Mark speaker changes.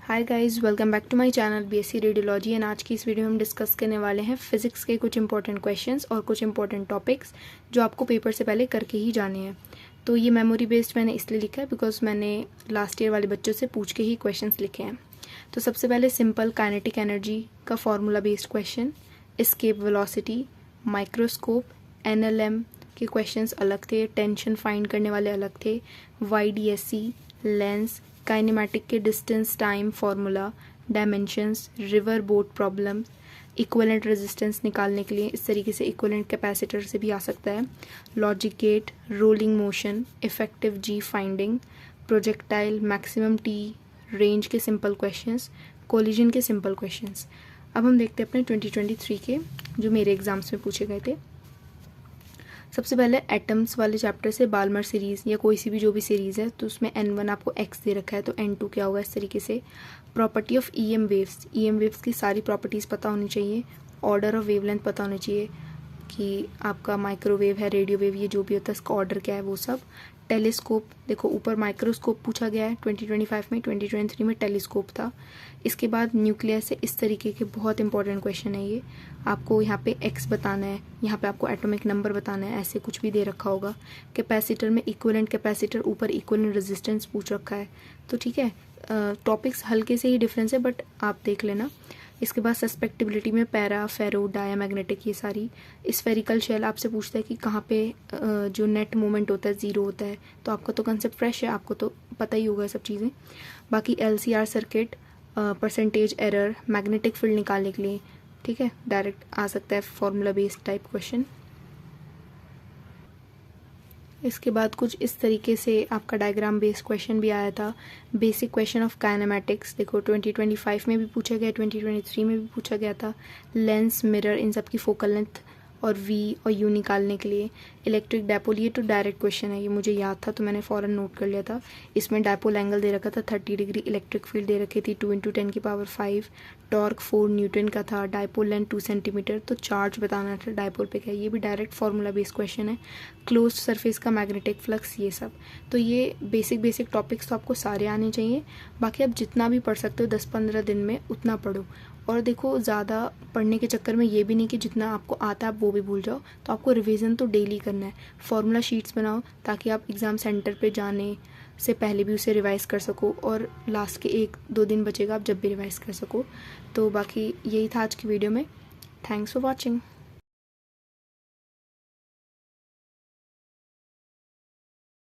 Speaker 1: Hi guys, welcome back to my channel BSc radiology. And आज की इस video में हम डिस्कस करने वाले हैं फिजिक्स के कुछ इंपॉर्टेंट क्वेश्चंस और कुछ इंपॉर्टेंट टॉपिक्स जो आपको पेपर से पहले करके ही जाने हैं। तो ये मेमोरी बेस्ड मैंने इसलिए लिखा है बिकॉज मैंने लास्ट ईयर वाले बच्चों से पूछ के ही क्वेश्चंस लिखे हैं। तो सबसे पहले सिंपल काइनेटिक एनर्जी का formula based question, escape velocity, microscope, NLM के क्वेश्चंस अलग थे, टेंशन फाइंड करने वाले अलग थे, वाईडीएससी, लेंस, काइनेमैटिक के distance time formula, dimensions, river boat problem, equivalent resistance निकालने के लिए इस तरीके से इक्विवेलेंट कैपेसिटर से भी आ सकता है, logic gate, rolling motion, effective G finding, projectile, maximum T range के सिंपल क्वेश्चंस, कोलिजन के सिंपल क्वेश्चंस। अब हम देखते हैं अपने 2023 के जो मेरे एग्जाम्स में पूछे गए थे। सबसे पहले एटम्स वाले चैप्टर से बाल्मर सीरीज़ या कोई सी भी जो भी सीरीज़ है तो उसमें n1 आपको x दे रखा है तो n2 क्या होगा, इस तरीके से। प्रॉपर्टी ऑफ ईएम वेव्स की सारी प्रॉपर्टीज़ पता होनी चाहिए, ऑर्डर ऑफ वेवलेंथ पता होनी चाहिए कि आपका माइक्रोवेव है, रेडियो वेव, ये जो भी होता है इसका ऑर्डर क्या है वो सब। टेलीस्कोप, देखो ऊपर माइक्रोस्कोप पूछा गया है 2025 में, 2023 में टेलीस्कोप था। इसके बाद न्यूक्लियस से इस तरीके के बहुत इंपॉर्टेंट क्वेश्चन है ये। आपको यहाँ पे x बताना है, यहाँ पे आपको एटॉमिक नंबर बताना है, ऐसे कुछ भी दे रखा होगा। कैपेसिटर में इक्विवेलेंट कैपेसिटर, ऊपर इक्विवेलेंट रेजिस्टेंस पूछ रखा है। तो ठीक है, टॉपिक्स हल्के से ही डिफरेंस है बट आप देख लेना। इसके बाद सस्पेक्टिबिलिटी में पैरा, फेरो, डायामैग्नेटिक, ये सारी। स्फेरिकल शेल आपसे पूछता है कि कहाँ पे जो नेट मोमेंट होता है ज़ीरो होता है, तो आपका तो कंसेप्ट फ्रेश है, आपको तो पता ही होगा ये सब चीज़ें। बाकी LCR circuit, percentage error, magnetic field निकालने के लिए, ठीक है, डायरेक्ट आ सकता है फॉर्मूला बेस्ड टाइप क्वेश्चन। इसके बाद कुछ इस तरीके से आपका डायग्राम बेस्ड क्वेश्चन भी आया था। बेसिक क्वेश्चन ऑफ काइनेमैटिक्स, देखो 2025 में भी पूछा गया, 2023 में भी पूछा गया था। लेंस, मिरर, इन सब की फोकल लेंथ और V और U निकालने के लिए। इलेक्ट्रिक डायपोल, ये तो डायरेक्ट क्वेश्चन है, ये मुझे याद था तो मैंने फ़ौरन नोट कर लिया था। इसमें डायपोल एंगल दे रखा था 30 डिग्री, इलेक्ट्रिक फील्ड दे रखी थी 2 × 10⁵, टॉर्क 4 न्यूटन का था, डायपोल लेंथ 2 सेंटीमीटर, तो चार्ज बताना था डायपोल पे क्या, ये भी डायरेक्ट फार्मूला बेस्ड क्वेश्चन है। क्लोज सरफेस का मैग्नेटिक फ्लक्स, ये सब। तो ये बेसिक टॉपिक्स तो आपको सारे आने चाहिए। बाकी आप जितना भी पढ़ सकते हो 10-15 दिन में उतना पढ़ो। और देखो, ज़्यादा पढ़ने के चक्कर में ये भी नहीं कि जितना आपको आता है आप वो भी भूल जाओ, तो आपको रिवीजन तो डेली करना है। फार्मूला शीट्स बनाओ ताकि आप एग्ज़ाम सेंटर पे जाने से पहले भी उसे रिवाइज कर सको, और लास्ट के 1-2 दिन बचेगा आप जब भी रिवाइज कर सको। तो बाकी यही था आज की वीडियो में। Thanks for watching.